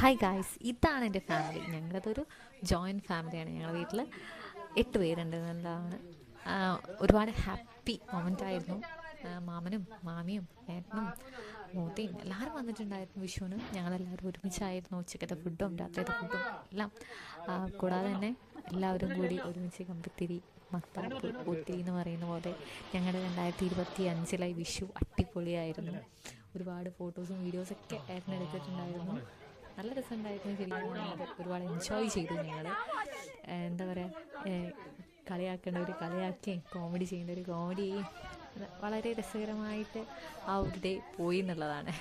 Hi guys, ഇതാണ് എൻ്റെ family. ഞങ്ങളതൊരു joint ഫാമിലിയാണ്. ഞങ്ങളുടെ വീട്ടിൽ 8 പേരുണ്ട് എന്നുള്ളതാണ്. ഒരുപാട് ഹാപ്പി മൊമെൻ്റ് ആയിരുന്നു. മാമനും മാമിയും ഏട്ടനും മൂത്തയും എല്ലാവരും വന്നിട്ടുണ്ടായിരുന്നു. വിഷുവിന് ഞങ്ങളെല്ലാവരും ഒരുമിച്ചായിരുന്നു. ഉച്ചക്കത്തെ ഫുഡും രാത്രിയത്തെ ഫുഡും എല്ലാം. കൂടാതെ തന്നെ എല്ലാവരും കൂടി ഒരുമിച്ച് കമ്പിത്തിരി മത്താപ്പ് ഒത്തിരി എന്ന് പറയുന്ന പോലെ ഞങ്ങളുടെ 2025 വിഷു അടിപൊളിയായിരുന്നു. ഒരുപാട് ഫോട്ടോസും വീഡിയോസൊക്കെ ഏട്ടനെടുത്തിട്ടുണ്ടായിരുന്നു. നല്ല രസമുണ്ടായിരുന്നു. ശരിക്കും ഞങ്ങൾ ഒരുപാട് എൻജോയ് ചെയ്തു. ഞങ്ങൾ എന്താ പറയുക, കളിയാക്കേണ്ടവർ കളിയാക്കുകയും കോമഡി ചെയ്യേണ്ടവർ കോമഡി ചെയ്യും. വളരെ രസകരമായിട്ട് ആ ഒരു ഡേ പോയി എന്നുള്ളതാണ്.